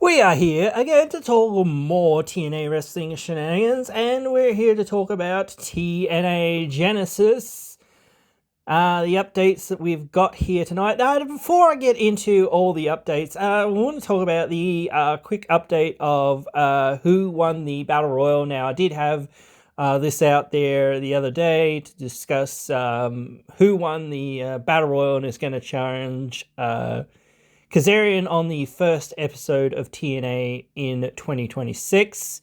We are here again to talk more TNA wrestling shenanigans, and we're here to talk about TNA Genesis. The updates that we've got here tonight. Before I get into all the updates, I want to talk about the quick update of who won the Battle Royal. Now, I did have this out there the other day to discuss who won the Battle Royal and is going to challenge Kazarian on the first episode of TNA in 2026.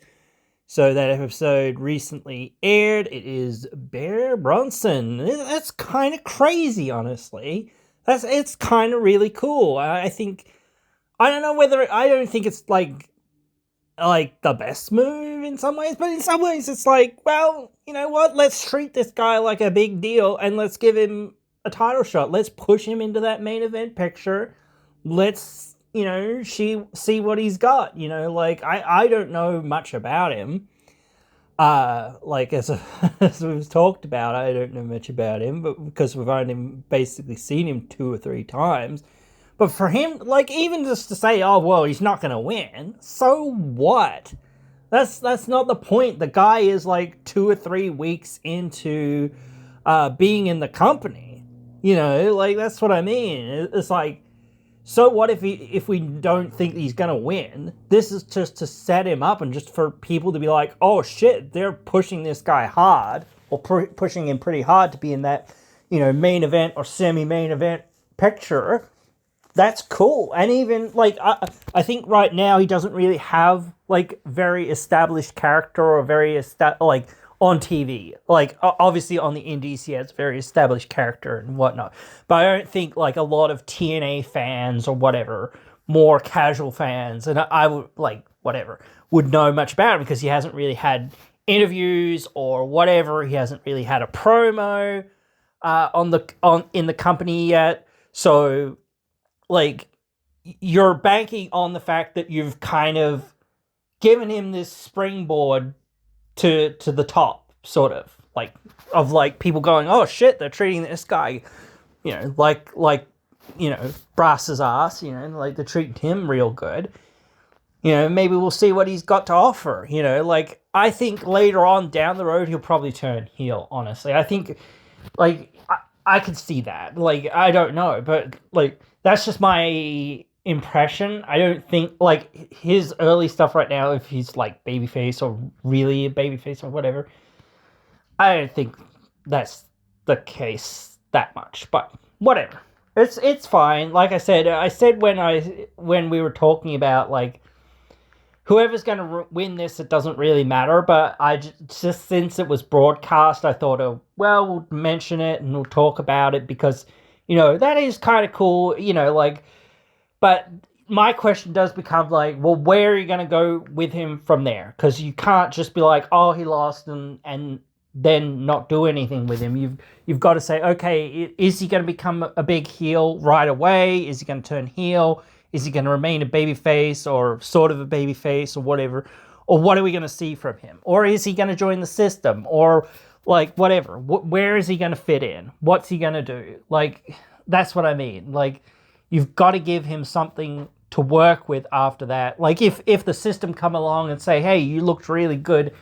So that episode recently aired. It is Bear Bronson. That's kind of crazy, honestly. It's kind of really cool. I think I don't think it's like the best move in some ways, but in some ways it's like, well, you know what? Let's treat this guy like a big deal and let's give him a title shot. Let's push him into that main event picture. Let's, see what he's got. I don't know much about him. As as we've talked about, I don't know much about him, but because we've only basically seen him 2 or 3 times. But for him, even just to say, oh well, he's not going to win. So what? That's not the point. The guy is 2 or 3 weeks into being in the company. That's what I mean. It's like, so what if we don't think he's going to win? This is just to set him up and just for people to be like, oh shit, they're pushing this guy hard, or pushing him pretty hard to be in that, main event or semi-main event picture. That's cool. And even, I think right now he doesn't really have, very established character or very, on TV. Obviously on the indies, he has very established character and whatnot. But I don't think, a lot of TNA fans or whatever, more casual fans, and I would, whatever, would know much about him because he hasn't really had interviews or whatever. He hasn't really had a promo in the company yet. So, you're banking on the fact that you've kind of given him this springboard to the top, sort of people going, oh shit, they're treating this guy, Brass's ass, they're treating him real good. Maybe we'll see what he's got to offer. I think later on down the road he'll probably turn heel. Honestly, I think I could see that. I don't know, but that's just my impression. I don't think his early stuff right now, if he's babyface or really a babyface or whatever, I don't think that's the case that much. But whatever, it's fine. Like I said when we were talking about whoever's going to win this, it doesn't really matter. But I just since it was broadcast, I thought, oh well, we'll mention it and we'll talk about it because that is kind of cool. But my question does become well, where are you going to go with him from there? Because you can't just be like, oh, he lost and then not do anything with him. You've got to say, okay, is he going to become a big heel right away? Is he going to turn heel? Is he going to remain a babyface or sort of a babyface or whatever? Or what are we going to see from him? Or is he going to join the system? Or whatever. Where is he going to fit in? What's he going to do? That's what I mean. You've got to give him something to work with after that. If the system come along and say, hey, you looked really good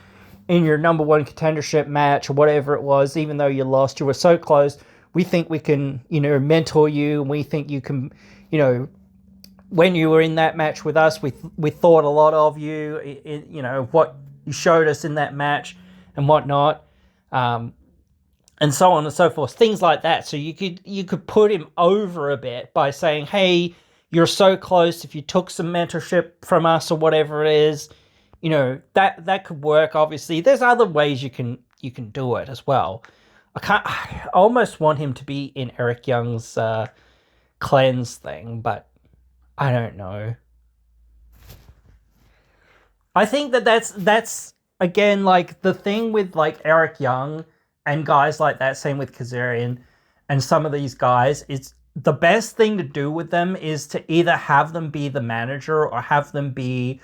in your number 1 contendership match or whatever it was, even though you lost, you were so close, we think we can, mentor you, and we think you can, when you were in that match with us, we thought a lot of you, what you showed us in that match and whatnot. And so on and so forth, things like that. So you could put him over a bit by saying, hey, you're so close. If you took some mentorship from us or whatever it is, that could work. Obviously, there's other ways you can do it as well. I almost want him to be in Eric Young's cleanse thing, but I don't know. I think that's again the thing with Eric Young and guys like that, same with Kazarian and some of these guys, it's the best thing to do with them is to either have them be the manager or have them be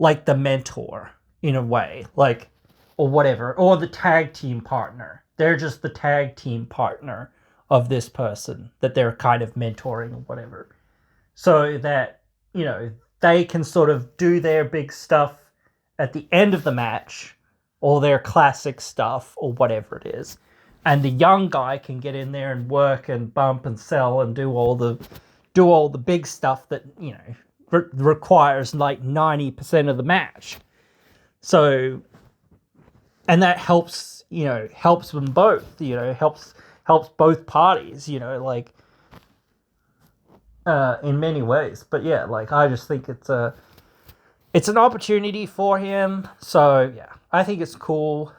the mentor in a way, or whatever, or the tag team partner. They're just the tag team partner of this person that they're kind of mentoring or whatever. So that, they can sort of do their big stuff at the end of the match, or their classic stuff, or whatever it is. And the young guy can get in there and work and bump and sell and do all the big stuff that, you know, requires like 90% of the match. So, and that helps, you know, helps them both, you know, helps both parties, you know, like, in many ways. But yeah, like, I just think it's an opportunity for him. So yeah, I think it's cool,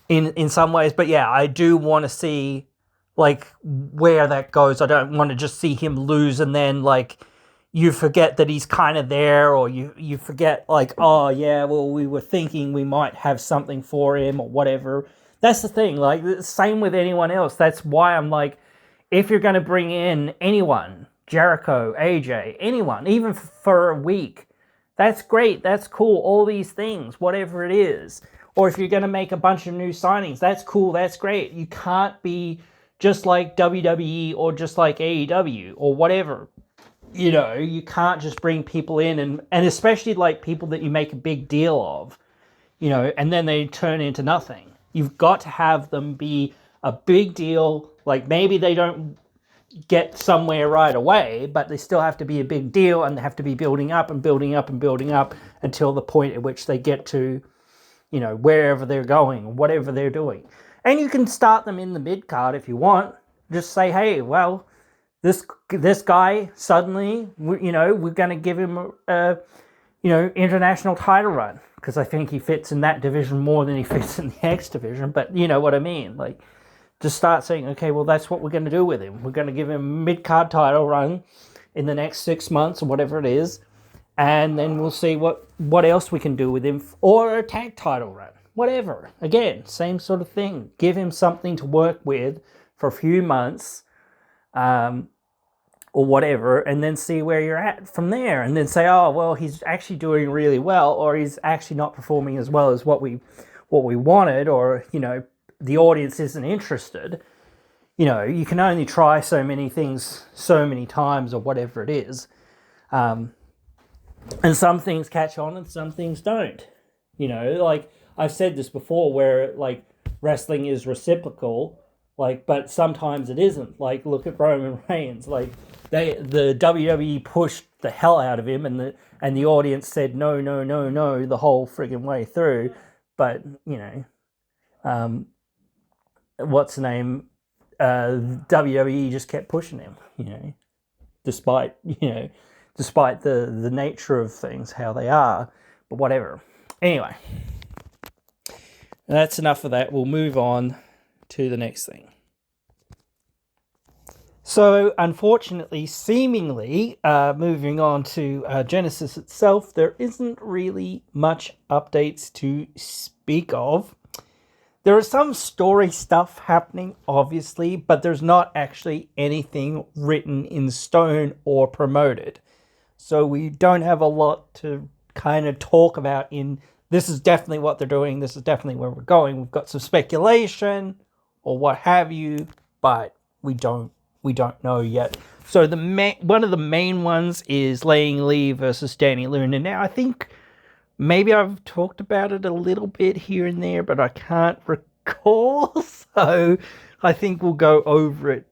in some ways. But yeah, I do want to see, like, where that goes. I don't want to just see him lose and then, like, you forget that he's kind of there, or you forget, like, oh yeah, well, we were thinking we might have something for him or whatever. That's the thing, like, same with anyone else. That's why I'm like, if you're going to bring in anyone, Jericho, AJ, anyone, even for a week, that's great, that's cool, all these things, whatever it is. Or if you're going to make a bunch of new signings, that's cool, that's great. You can't be just like WWE or just like AEW or whatever. You know, you can't just bring people in and especially like people that you make a big deal of, you know, and then they turn into nothing. You've got to have them be a big deal. Like, maybe they don't get somewhere right away, but they still have to be a big deal, and they have to be building up and building up and building up until the point at which they get to, you know, wherever they're going, whatever they're doing. And you can start them in the mid-card if you want. Just say, hey, well, this guy suddenly, you know, we're going to give him a, you know, international title run, because I think he fits in that division more than he fits in the X division. But you know what I mean? Like, just start saying, okay, well, that's what we're going to do with him. We're going to give him a mid-card title run in the next 6 months or whatever it is, and then we'll see what else we can do with him, or a tag title run, whatever. Again, same sort of thing. Give him something to work with for a few months, or whatever, and then see where you're at from there, and then say, oh, well, he's actually doing really well, or he's actually not performing as well as what we wanted, or, you know, the audience isn't interested. You know, you can only try so many things so many times, or whatever it is. And some things catch on and some things don't. You know, like, I've said this before, where, like, wrestling is reciprocal, like, but sometimes it isn't. Like, look at Roman Reigns. Like, the WWE pushed the hell out of him, and the audience said no, no, no, no the whole friggin' way through. But, you know, what's the name? WWE just kept pushing him, you know, despite the nature of things, how they are, but whatever. Anyway, that's enough of that. We'll move on to the next thing. So, unfortunately, seemingly, moving on to Genesis itself, there isn't really much updates to speak of. There is some story stuff happening, obviously, but there's not actually anything written in stone or promoted. So we don't have a lot to kind of talk about in, this is definitely what they're doing, this is definitely where we're going. We've got some speculation or what have you, but we don't know yet. So one of the main ones is Laying Lee versus Danny Luna. Now, I think maybe I've talked about it a little bit here and there, but I can't recall. So I think we'll go over it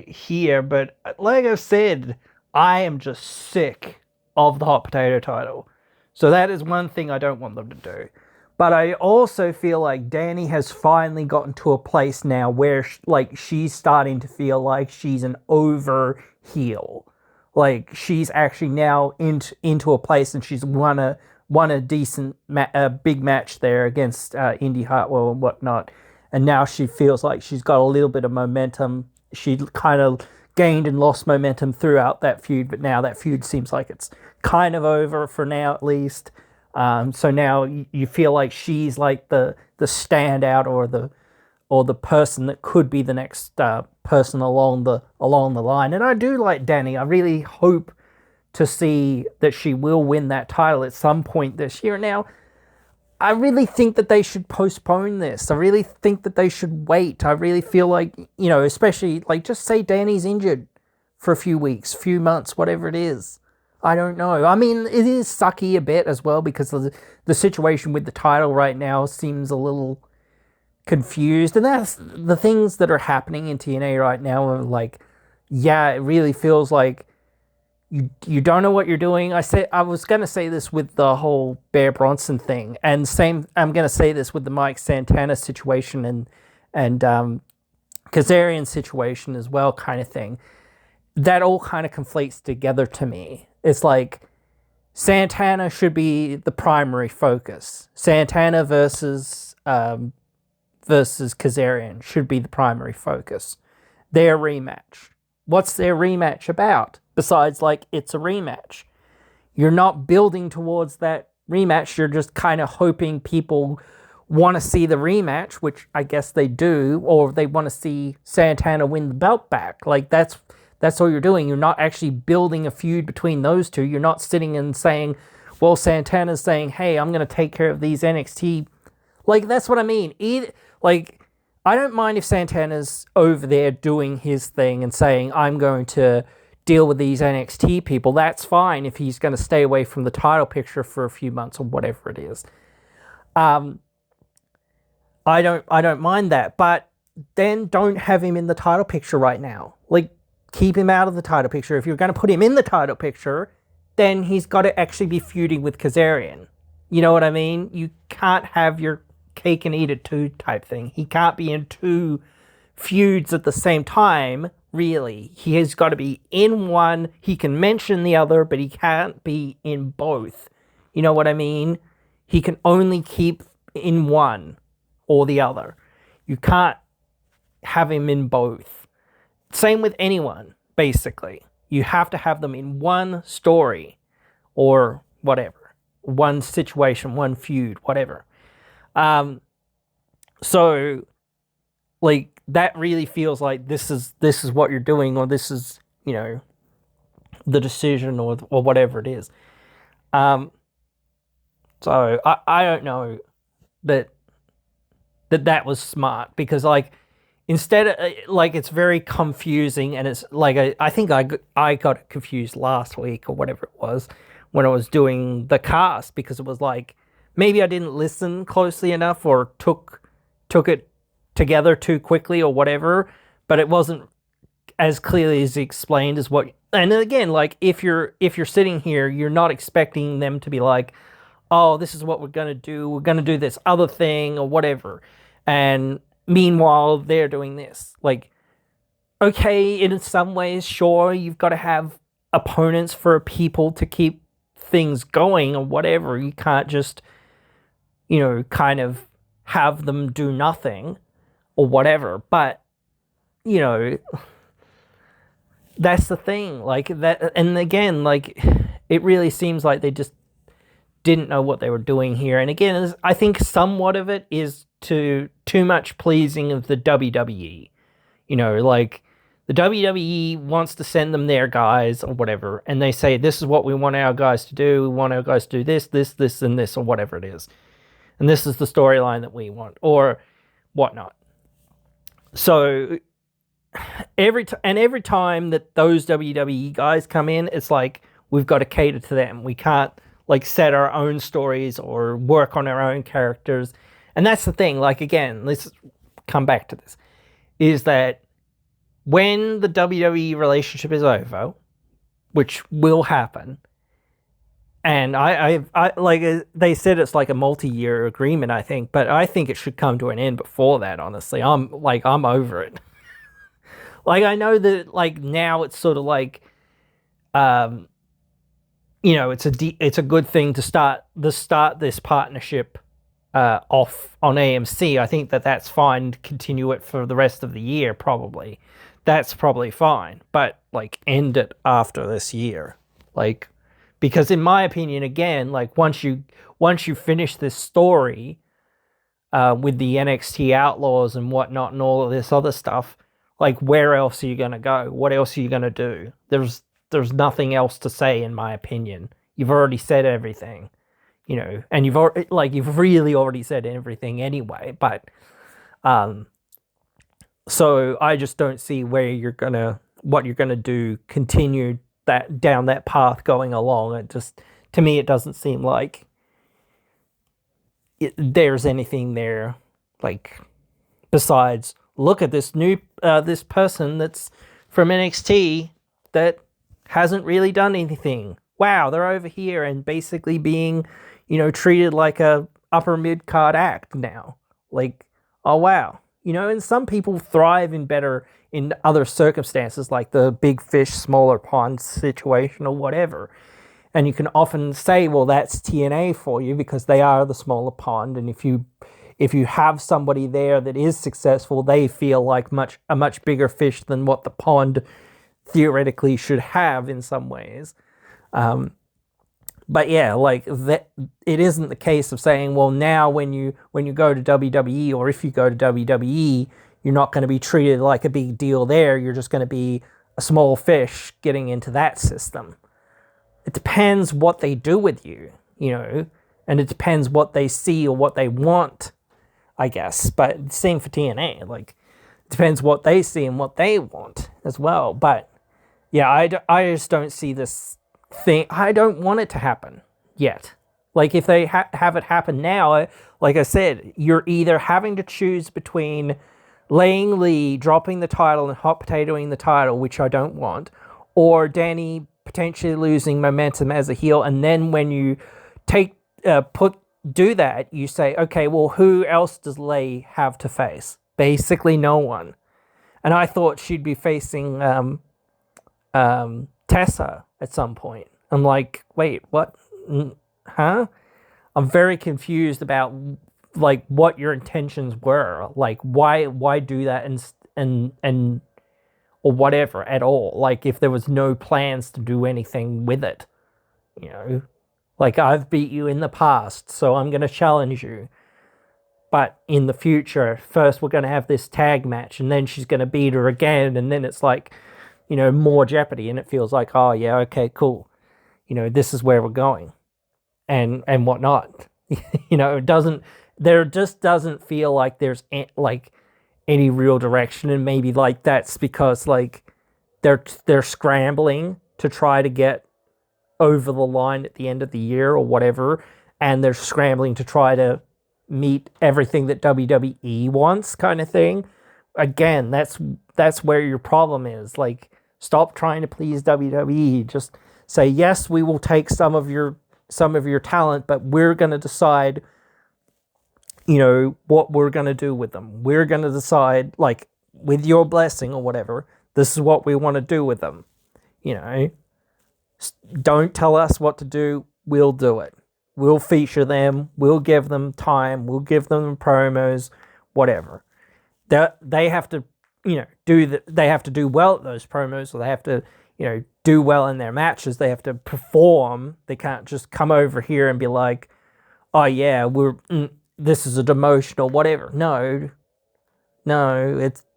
here. But like I said, I am just sick of the hot potato title. So that is one thing I don't want them to do. But I also feel like Danny has finally gotten to a place now where, like, she's starting to feel like she's an over heel. Like, she's actually now into a place, and she's won a decent big match there against Indy Hartwell and whatnot. And now she feels like she's got a little bit of momentum. She kind of gained and lost momentum throughout that feud, but now that feud seems like it's kind of over for now, at least. So now you feel like she's like the standout, or the person that could be the next person along the line. And I do like Danny. I really hope to see that she will win that title at some point this year. Now, I really think that they should postpone this. I really think that they should wait. I really feel like, you know, especially, like, just say Danny's injured for a few weeks, few months, whatever it is. I don't know. I mean, it is sucky a bit as well because the situation with the title right now seems a little confused, and that's the things that are happening in TNA right now are like, yeah, it really feels like you don't know what you're doing. I was gonna say this with the whole Bear Bronson thing, and same I'm gonna say this with the Mike Santana situation and Kazarian situation as well, kind of thing. That all kind of conflates together to me. It's like Santana should be the primary focus. Santana versus Kazarian should be the primary focus. Their rematch. What's their rematch about? Besides, like, it's a rematch. You're not building towards that rematch. You're just kind of hoping people want to see the rematch, which I guess they do, or they want to see Santana win the belt back. Like, that's all you're doing. You're not actually building a feud between those two. You're not sitting and saying, well, Santana's saying, hey, I'm going to take care of these NXT. Like, that's what I mean. Like, I don't mind if Santana's over there doing his thing and saying, I'm going to deal with these NXT people. That's fine if he's going to stay away from the title picture for a few months or whatever it is. I don't mind that, but then don't have him in the title picture right now. Like, keep him out of the title picture. If you're going to put him in the title picture, then he's got to actually be feuding with Kazarian. You know what I mean? You can't have your cake and eat it too type thing. He can't be in two feuds at the same time, really. He has got to be in one. He can mention the other, but he can't be in both. You know what I mean? He can only keep in one or the other. You can't have him in both. Same with anyone, basically. You have to have them in one story or whatever. One situation, one feud, whatever. So, like, that really feels like this is what you're doing, or this is, you know, the decision or whatever it is. So I don't know that was smart, because, like, instead of, like, it's very confusing, and it's like I think I got confused last week or whatever it was when I was doing the cast, because it was like maybe I didn't listen closely enough or took it together too quickly or whatever, but it wasn't as clearly as explained as what. And again, like, if you're sitting here, you're not expecting them to be like, oh, this is what we're gonna do. We're gonna do this other thing or whatever, and meanwhile they're doing this. Like, okay, in some ways, sure, you've got to have opponents for people to keep things going or whatever. You can't just, you know, kind of have them do nothing or whatever. But, you know, that's the thing. Like, that, and again, like, it really seems like they just didn't know what they were doing here. And again, I think somewhat of it is too much pleasing of the WWE. You know, like, the WWE wants to send them their guys or whatever, and they say, this is what we want our guys to do. We want our guys to do this, this, this, and this, or whatever it is. And this is the storyline that we want, or whatnot. So every time that those WWE guys come in, it's like, we've got to cater to them. We can't, like, set our own stories or work on our own characters. And that's the thing. Like, again, let's come back to this, is that when the WWE relationship is over, which will happen, and I like, they said it's like a multi-year agreement, I think, but I think it should come to an end before that, honestly. I'm over it. Like, I know that, like, now it's sort of like, you know, it's a good thing to start this partnership off on AMC. I think that's fine to continue it for the rest of the year, probably. That's probably fine. But, like, end it after this year. Like, because in my opinion, again, like, once you finish this story with the NXT Outlaws and whatnot and all of this other stuff, like, where else are you going to go? What else are you going to do? There's nothing else to say, in my opinion. You've already said everything, you know, and you've really already said everything anyway. But, so I just don't see what you're gonna do. Continue that down that path going along. It just, to me, it doesn't seem like there's anything there, like, besides, look at this new this person that's from NXT that hasn't really done anything. Wow, they're over here and basically being, treated like a upper mid card act now. Like, oh wow, and some people thrive in other circumstances, like the big fish, smaller pond situation or whatever. And you can often say, well, that's TNA for you because they are the smaller pond. And if you have somebody there that is successful, they feel like a much bigger fish than what the pond theoretically should have in some ways. But yeah, like that, it isn't the case of saying, well, now when you go to WWE, or if you go to WWE, you're not going to be treated like a big deal there. You're just going to be a small fish getting into that system. It depends what they do with you, and it depends what they see or what they want, I guess. But same for TNA. Like, it depends what they see and what they want as well. But yeah, I just don't see this thing. I don't want it to happen yet. Like, if they have it happen now, like I said, you're either having to choose between Laying Lee dropping the title and hot potatoing the title, which I don't want, or Danny potentially losing momentum as a heel, and then when you do that, you say, okay, well, who else does Lay have to face? Basically, no one. And I thought she'd be facing Tessa at some point. I'm like, wait, what? Huh? I'm very confused about like what your intentions were. Like, why do that and or whatever at all? Like, if there was no plans to do anything with it, like, I've beat you in the past, so I'm going to challenge you. But in the future, first we're going to have this tag match, and then she's going to beat her again, and then it's like, more jeopardy, and it feels like, oh yeah, okay, cool. This is where we're going, and whatnot. There just doesn't feel like there's like any real direction, and maybe like that's because like they're scrambling to try to get over the line at the end of the year or whatever, and they're scrambling to try to meet everything that WWE wants, kind of thing. Again, that's where your problem is. Like, stop trying to please WWE. Just say, yes, we will take some of your talent, but we're going to decide what we're going to do with them. We're going to decide, like, with your blessing or whatever, this is what we want to do with them. Don't tell us what to do. We'll do it. We'll feature them. We'll give them time. We'll give them promos, whatever. They have to, they have to do well at those promos, or they have to, do well in their matches. They have to perform. They can't just come over here and be like, oh yeah, this is a demotion or whatever. No,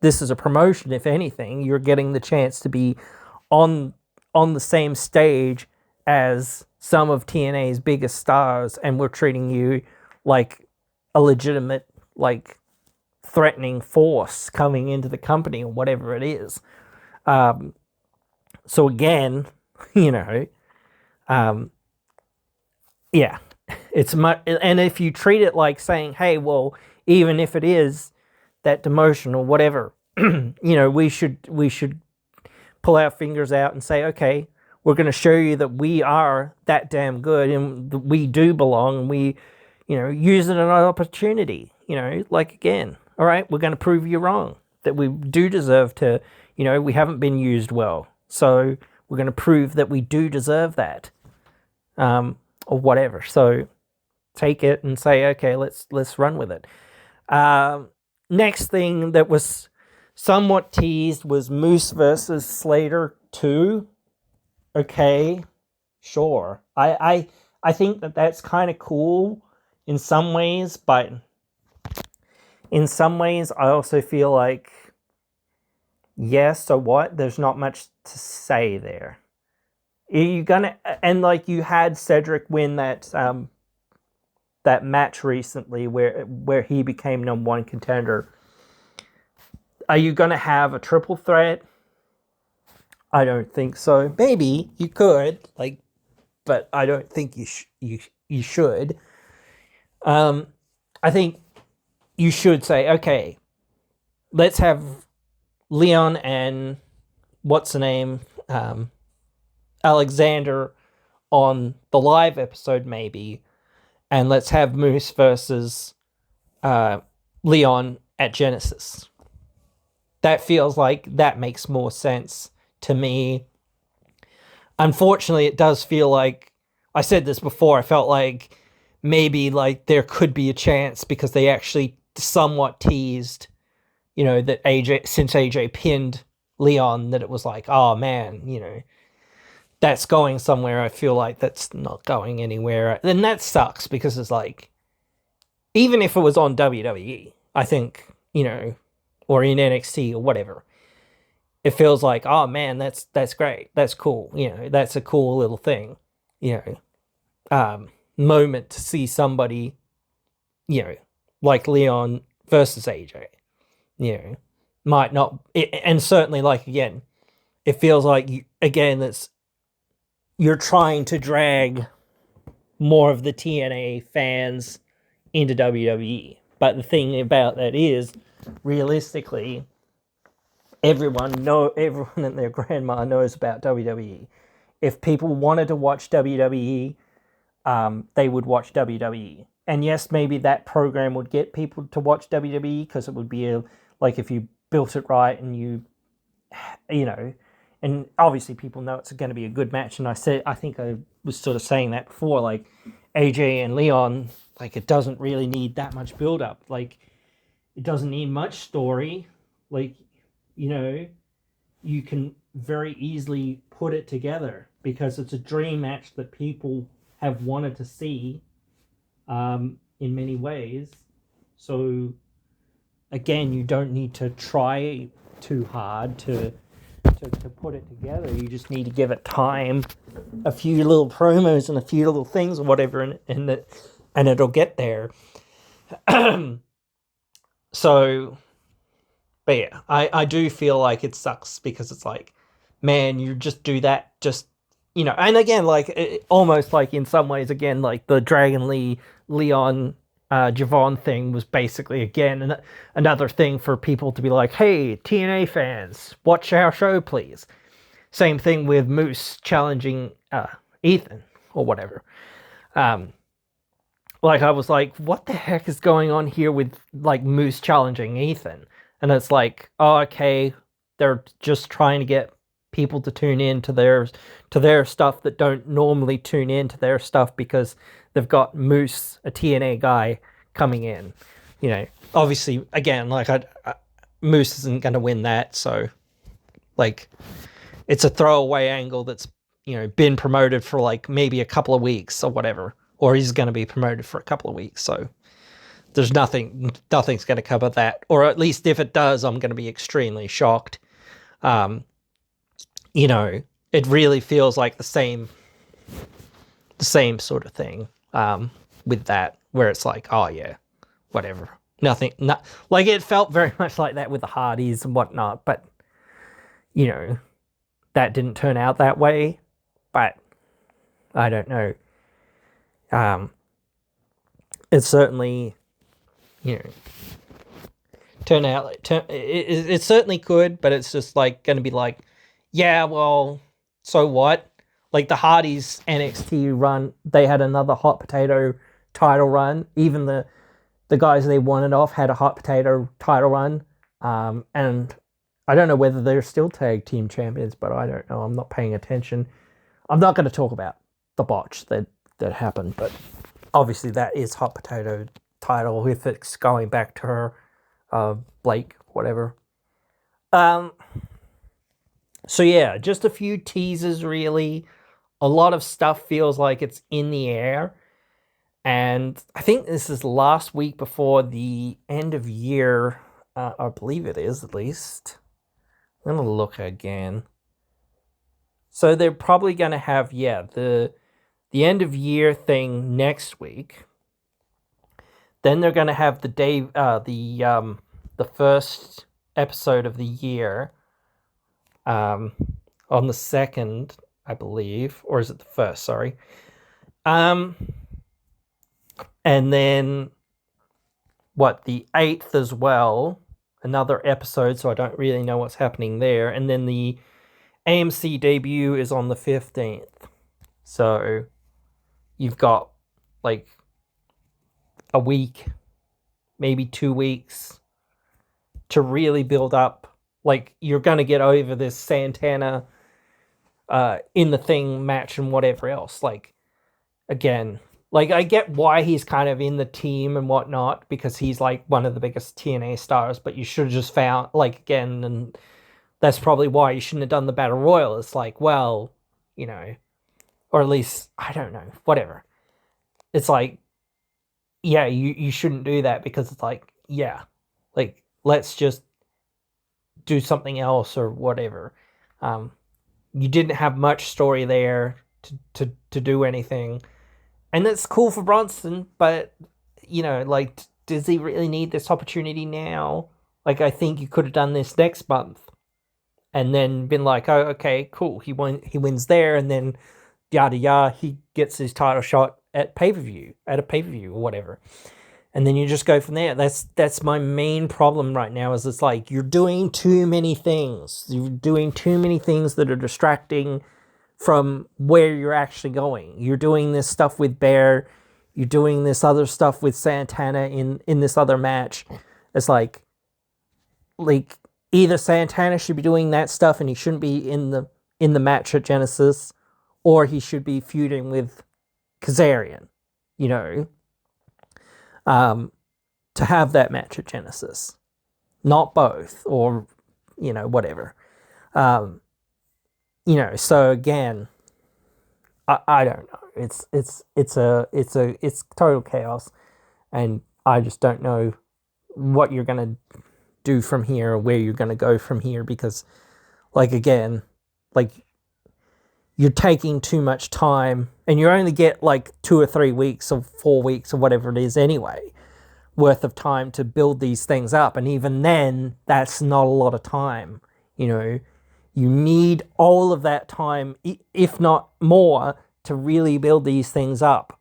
this is a promotion. If anything, you're getting the chance to be on the same stage as some of TNA's biggest stars, and we're treating you like a legitimate, like, threatening force coming into the company or whatever it is. So again, yeah, it's much, and if you treat it like saying, hey, well, even if it is that demotion or whatever, we should pull our fingers out and say, okay, we're going to show you that we are that damn good and we do belong, and we, use it as an opportunity, like, again, all right, we're going to prove you wrong, that we do deserve to, we haven't been used well. So we're going to prove that we do deserve that, or whatever. So take it and say, okay, let's run with it. Next thing that was somewhat teased was Moose versus Slater 2. Okay, sure. I think that's kind of cool in some ways, but in some ways I also feel like, yes, so what? There's not much to say there. You're gonna, and like, you had Cedric win that match recently where he became number one contender. Are you gonna have a triple threat? I don't think so. Maybe you could, like, but I don't think you should. I think you should say, okay, let's have Leon and what's the name, Alexander on the live episode, maybe, and let's have Moose versus Leon at Genesis. That feels like that makes more sense to me. Unfortunately, it does feel like, I said this before, I felt like maybe like there could be a chance because they actually somewhat teased, that since AJ pinned Leon, that it was like, oh man, that's going somewhere. I feel like that's not going anywhere. And that sucks because it's like, even if it was on WWE, I think, or in NXT or whatever, it feels like, oh man, that's great. That's cool. That's a cool little thing, moment to see somebody, like Leon versus AJ, might not, and certainly, like, again, it feels like, that's, you're trying to drag more of the TNA fans into WWE. But the thing about that is, realistically, everyone and their grandma knows about WWE. If people wanted to watch WWE, they would watch WWE. And yes, maybe that program would get people to watch WWE because it would be like if you built it right and and obviously people know it's going to be a good match. And I think I was sort of saying that before, like AJ and Leon, like it doesn't really need that much build up. Like it doesn't need much story. Like, you can very easily put it together because it's a dream match that people have wanted to see in many ways. So again, you don't need to try too hard to put it together. You just need to give it time, a few little promos and a few little things or whatever, and it'll get there. So, but yeah, I do feel like it sucks because it's like, man, you just do that, and again, like, almost like in some ways, again, like the Dragon Lee, Leon, Javon thing was basically, again, another thing for people to be like, hey, TNA fans, watch our show, please. Same thing with Moose challenging Ethan or whatever. Like, I was like, what the heck is going on here with, like, Moose challenging Ethan? And it's like, oh, okay, they're just trying to get people to tune in to their stuff that don't normally tune in to their stuff because they've got Moose, a TNA guy, coming in. Obviously, again, like, Moose isn't going to win that, so, like, it's a throwaway angle that's, been promoted for, like, maybe a couple of weeks or whatever. Or he's going to be promoted for a couple of weeks, so there's nothing's going to cover that. Or at least if it does, I'm going to be extremely shocked. It really feels like the same sort of thing with that, where it's like, oh yeah, whatever. Like, it felt very much like that with the Hardys and whatnot, but, that didn't turn out that way. But I don't know. It certainly, turn out. It certainly could, but it's just like going to be like, yeah, well, so what? Like the Hardys NXT run, they had another hot potato title run. Even the guys they wanted off had a hot potato title run. And I don't know whether they're still tag team champions, but I don't know. I'm not paying attention. I'm not going to talk about the botch that happened, but obviously that is hot potato title if it's going back to her, Blake, whatever. So yeah, just a few teasers really. A lot of stuff feels like it's in the air. And I think this is last week before the end of year. I believe it is, at least. I'm going to look again. So they're probably going to have, the end of year thing next week. Then they're going to have the first episode of the year. on the 2nd, I believe, or is it the 1st? Sorry. And then the 8th as well, another episode, so I don't really know what's happening there. And then the AMC debut is on the 15th. So you've got like a week, maybe 2 weeks to really build up. Like, you're going to get over this Santana in the Thing match and whatever else. Like, again, like, I get why he's kind of in the team and whatnot, because he's like one of the biggest TNA stars, but you should have just found, like, again, and that's probably why you shouldn't have done the Battle Royal. It's like, well, you know, or at least, I don't know, whatever. It's like, yeah, you shouldn't do that, because it's like, yeah, like, let's just do something else or whatever. You didn't have much story there to do anything. And that's cool for Bronson, but, you know, like, does he really need this opportunity now? Like, I think you could have done this next month and then been like, oh, okay, cool. He wins there, and then yada yada, he gets his title shot at a pay-per-view or whatever. And then you just go from there. That's my main problem right now, is it's like, you're doing too many things. You're doing too many things that are distracting from where you're actually going. You're doing this stuff with Bear. You're doing this other stuff with Santana in this other match. It's like either Santana should be doing that stuff and he shouldn't be in the match at Genesis, or he should be feuding with Kazarian, you know, to have that match at Genesis. Not both, or, you know, whatever. You know, so again, I don't know. It's total chaos, and I just don't know what you're gonna do from here, or where you're gonna go from here, because, like, again, like, you're taking too much time, and you only get like 2 or 3 weeks or 4 weeks or whatever it is anyway, worth of time to build these things up, and even then, that's not a lot of time, you know. You need all of that time, if not more, to really build these things up,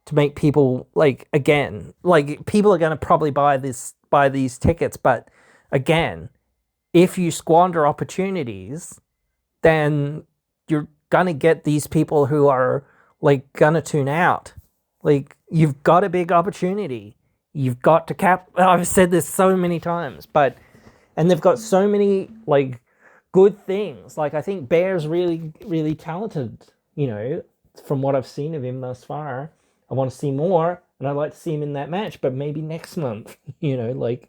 to make people, like, again, like, people are going to probably buy these tickets, but again, if you squander opportunities, then you're going to get these people who are, like, going to tune out. Like, you've got a big opportunity. You've got to I've said this so many times, and they've got so many, like, good things. Like, I think Bear's really, really talented, you know, from what I've seen of him thus far. I want to see more, and I'd like to see him in that match, but maybe next month, you know, like.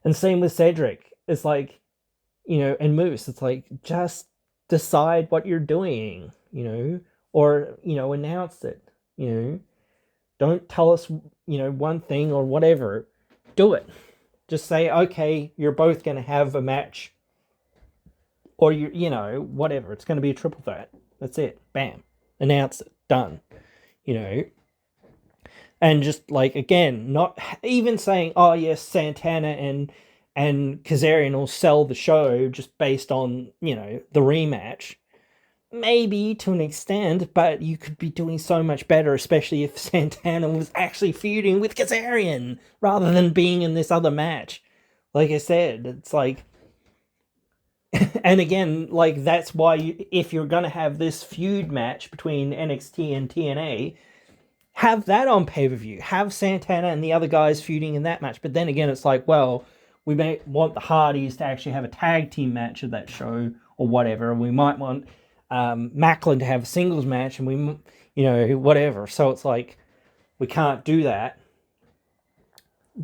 And same with Cedric. It's like, you know, and Moose, it's like, just decide what you're doing, you know, or, you know, announce it, you know. Don't tell us, you know, one thing or whatever. Do it. Just say, okay, you're both going to have a match, or you know, whatever. It's going to be a triple threat. That's it. Bam. Announce it. Done. You know. And just, like, again, not even saying, oh yes, Santana and Kazarian will sell the show just based on, you know, the rematch. Maybe to an extent, but you could be doing so much better, especially if Santana was actually feuding with Kazarian rather than being in this other match. Like I said, it's like, and again, like, that's why if you're going to have this feud match between NXT and TNA, have that on pay-per-view. Have Santana and the other guys feuding in that match. But then again, it's like, well, we may want the Hardys to actually have a tag team match at that show or whatever. We might want Macklin to have a singles match, and we, you know, whatever. So it's like, we can't do that.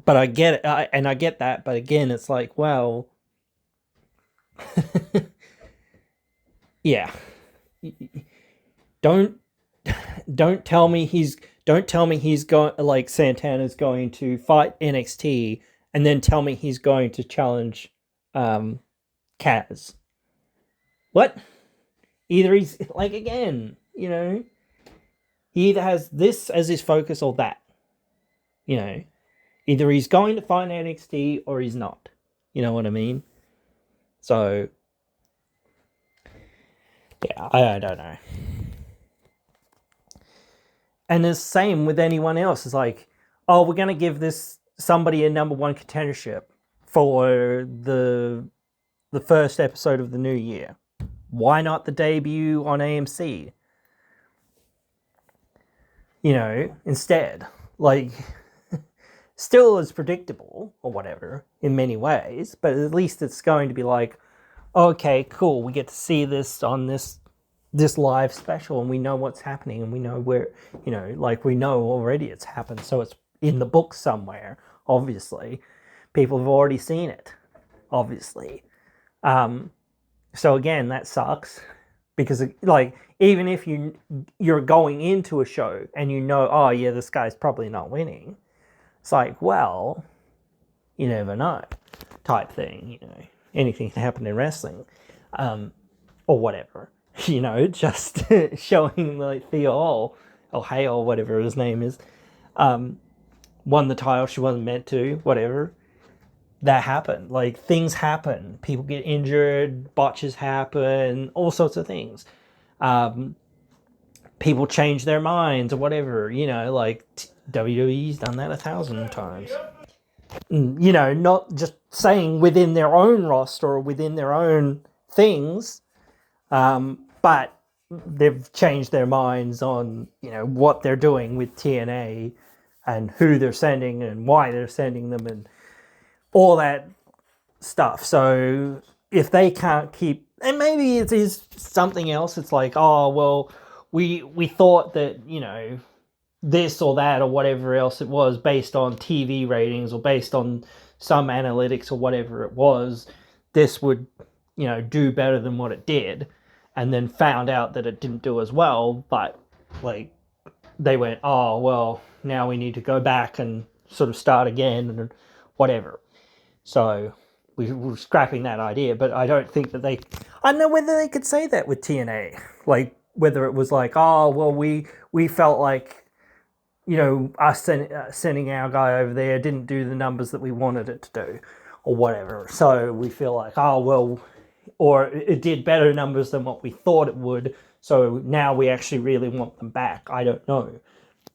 But I get it, and I get that. But again, it's like, well, yeah. Don't tell me he's going, like, Santana's going to fight NXT and then tell me he's going to challenge Kaz. What? Either he's, like, again, you know, he either has this as his focus or that. You know, either he's going to fight NXT or he's not. You know what I mean? So, Yeah, I don't know. And the same with anyone else. It's like, oh, we're going to give this somebody a number one contendership for the first episode of the new year. Why not the debut on AMC? You know, instead. Like, still is predictable or whatever in many ways, but at least it's going to be like, okay, cool, we get to see this on this live special, and we know what's happening, and we know where, you know, like we know already it's happened, so it's in the book somewhere. Obviously, people have already seen it. Obviously, so again, that sucks because, like, even if you're going into a show and you know, oh yeah, this guy's probably not winning, it's like, well, you never know, type thing. You know, anything can happen in wrestling, or whatever. You know, just showing like Theo or Hay or whatever his name is, won the title. She wasn't meant to. Whatever. That happened. Like, things happen. People get injured. Botches happen. All sorts of things. People change their minds or whatever. You know, like WWE's done that 1,000 times. You know, not just saying within their own roster or within their own things, but they've changed their minds on, you know, what they're doing with TNA and who they're sending and why they're sending them and all that stuff. So if they can't keep, and maybe it is something else, it's like, oh well, we thought that, you know, this or that or whatever else it was based on TV ratings or based on some analytics or whatever it was, this would, you know, do better than what it did, and then found out that it didn't do as well. But like, they went, oh well, now we need to go back and sort of start again and whatever. So we were scrapping that idea, but I don't think that they, I don't know whether they could say that with TNA, like whether it was like, oh well, we felt like, you know, us sending our guy over there didn't do the numbers that we wanted it to do or whatever, so we feel like, oh well, or it did better numbers than what we thought it would, so now we actually really want them back. I don't know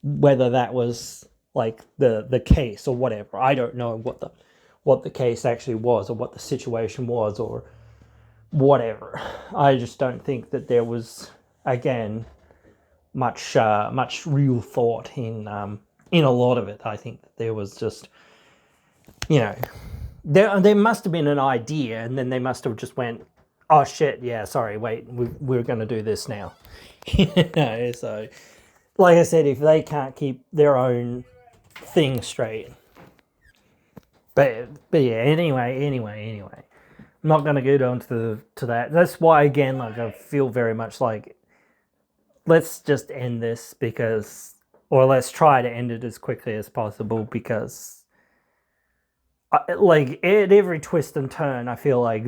whether that was like the case or whatever. I don't know what the case actually was or what the situation was or whatever. I just don't think that there was, again, much real thought in a lot of it. I think that there was just, you know, there must have been an idea, and then they must have just went, oh shit, yeah, sorry, wait, we're going to do this now. You know, so like I said, if they can't keep their own thing straight, but yeah, anyway, I'm not going to get on to that. That's why, again, like, I feel very much like, let's just end this, because, or let's try to end it as quickly as possible, because like, at every twist and turn, I feel like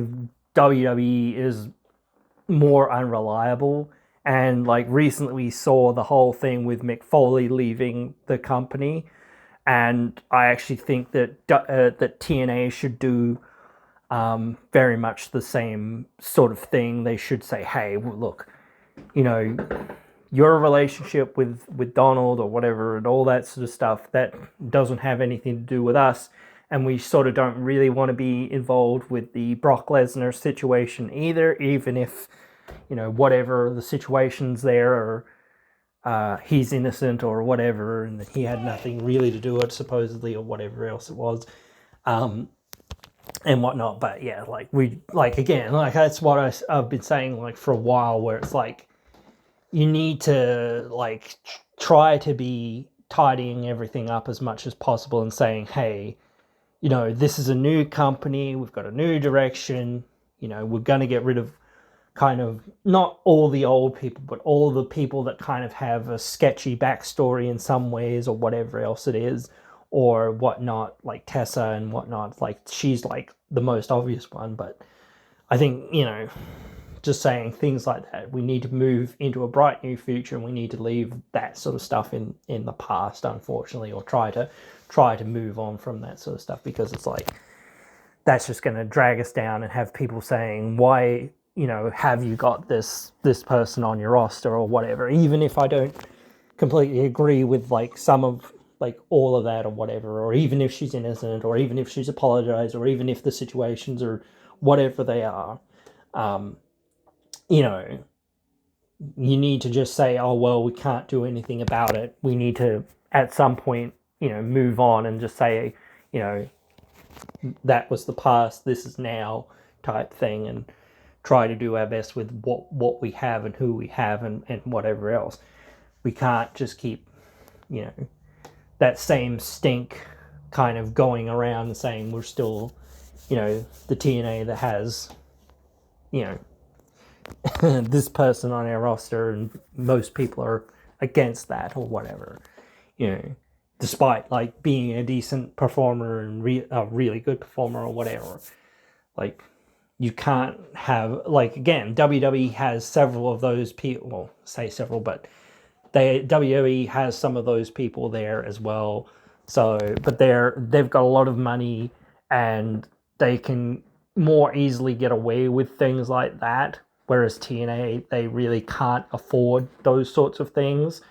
WWE is more unreliable. And like, recently we saw the whole thing with Mick Foley leaving the company, and I actually think that that TNA should do very much the same sort of thing. They should say, hey, look, you know, your relationship with Donald or whatever and all that sort of stuff, that doesn't have anything to do with us, and we sort of don't really want to be involved with the Brock Lesnar situation either, even if, you know, whatever the situation's there, or he's innocent or whatever, and that he had nothing really to do with it, supposedly, or whatever else it was, and whatnot. But yeah, like, again, like, that's what I've been saying, like, for a while, where it's like, you need to, like, try to be tidying everything up as much as possible and saying, hey, you know, this is a new company, we've got a new direction, you know, we're going to get rid of kind of, not all the old people, but all the people that kind of have a sketchy backstory in some ways, or whatever else it is, or whatnot, like Tessa and whatnot. Like, she's like the most obvious one, but I think, you know, just saying things like that, we need to move into a bright new future, and we need to leave that sort of stuff in the past, unfortunately, or try to move on from that sort of stuff, because it's like, that's just going to drag us down and have people saying, why you know, have you got this person on your roster or whatever, even if I don't completely agree with like some of like all of that or whatever, or even if she's innocent, or even if she's apologized, or even if the situations are whatever they are. You know, you need to just say, oh well, we can't do anything about it. We need to at some point, you know, move on and just say, you know, that was the past, this is now type thing, and try to do our best with what we have and who we have, and whatever else. We can't just keep, you know, that same stink kind of going around and saying we're still, you know, the TNA that has, you know, this person on our roster, and most people are against that or whatever, you know, despite like being a decent performer and a really good performer or whatever. Like, you can't have, like, again, WWE has several of those people, well, say several, but WWE has some of those people there as well. So, but they've got a lot of money, and they can more easily get away with things like that. Whereas TNA, they really can't afford those sorts of things.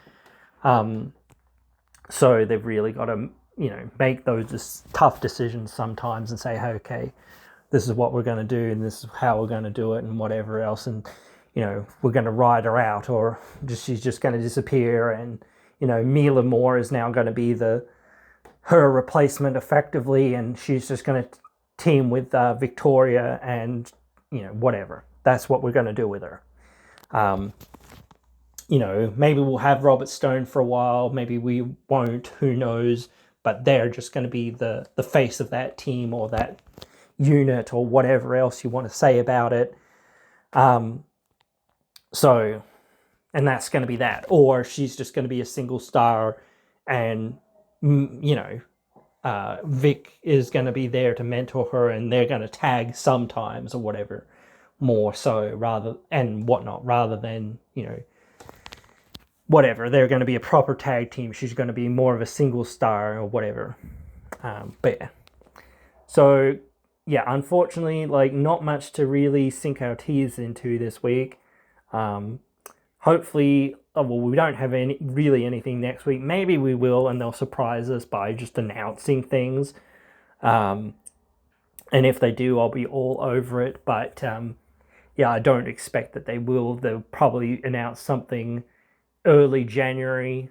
So they've really got to, you know, make those tough decisions sometimes and say, hey, okay, this is what we're going to do, and this is how we're going to do it, and whatever else. And, you know, we're going to ride her out, or she's just going to disappear. And, you know, Mila Moore is now going to be her replacement effectively, and she's just going to team with Victoria, and, you know, whatever. That's what we're going to do with her. You know, maybe we'll have Robert Stone for a while. Maybe we won't. Who knows? But they're just going to be the face of that team, or that unit, or whatever else you want to say about it. So, and that's going to be that. Or she's just going to be a single star, and, you know, Vic is going to be there to mentor her, and they're going to tag sometimes or whatever, more so, rather than, you know, whatever, they're going to be a proper tag team. She's going to be more of a single star or whatever. But yeah. So, yeah, unfortunately, like, not much to really sink our teeth into this week. Hopefully, well, we don't have anything next week. Maybe we will, and they'll surprise us by just announcing things. And if they do, I'll be all over it. But, yeah, I don't expect that they will. They'll probably announce something early January,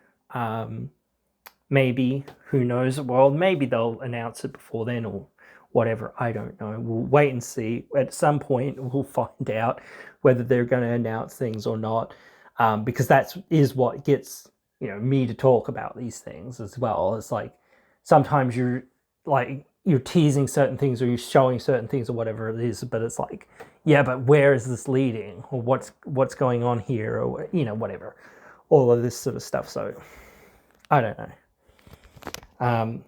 maybe, who knows. Well, maybe they'll announce it before then, or whatever, I don't know. We'll wait and see. At some point, we'll find out whether they're going to announce things or not, because that is what gets, you know, me to talk about these things as well. It's like, sometimes you're teasing certain things, or you're showing certain things, or whatever it is, but it's like, yeah, but where is this leading, or what's going on here, or, you know, whatever, all of this sort of stuff. So I don't know.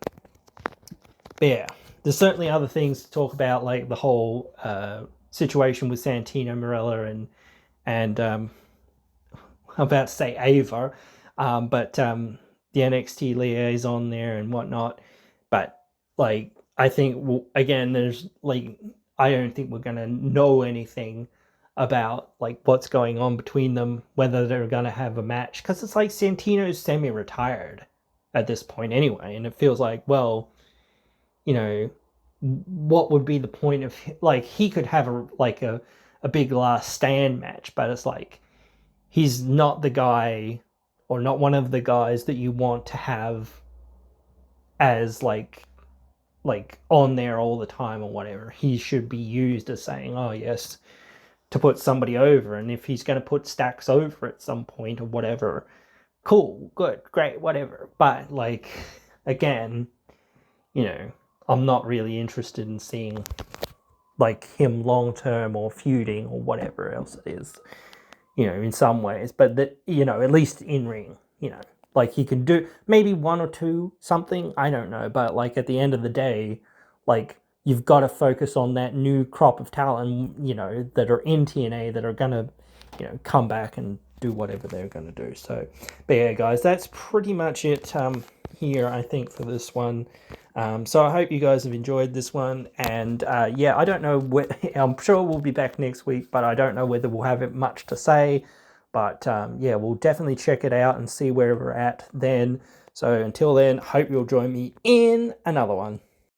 But yeah, there's certainly other things to talk about, like the whole situation with Santino Marella and I'm about to say Ava, but the NXT liaison there and whatnot. But, like, I think, again, there's, like, I don't think we're going to know anything about, like, what's going on between them, whether they're going to have a match, because it's like Santino's semi-retired at this point anyway, and it feels like, well, you know, what would be the point of, like, he could have a big last stand match, but it's like, he's not the guy, or not one of the guys that you want to have as like on there all the time or whatever. He should be used as saying, oh yes, to put somebody over. And if he's going to put Stacks over at some point or whatever, cool, good, great, whatever. But, like, again, you know, I'm not really interested in seeing, like, him long term or feuding or whatever else it is, you know, in some ways. But that, you know, at least in ring, you know, like, he can do maybe one or two something, I don't know. But, like, at the end of the day, like, you've got to focus on that new crop of talent, you know, that are in TNA, that are going to, you know, come back and do whatever they're going to do. So, but yeah, guys, that's pretty much it here, I think, for this one. So I hope you guys have enjoyed this one. And yeah, I don't know I'm sure we'll be back next week, but I don't know whether we'll have much to say. But yeah, we'll definitely check it out and see where we're at then. So until then, hope you'll join me in another one.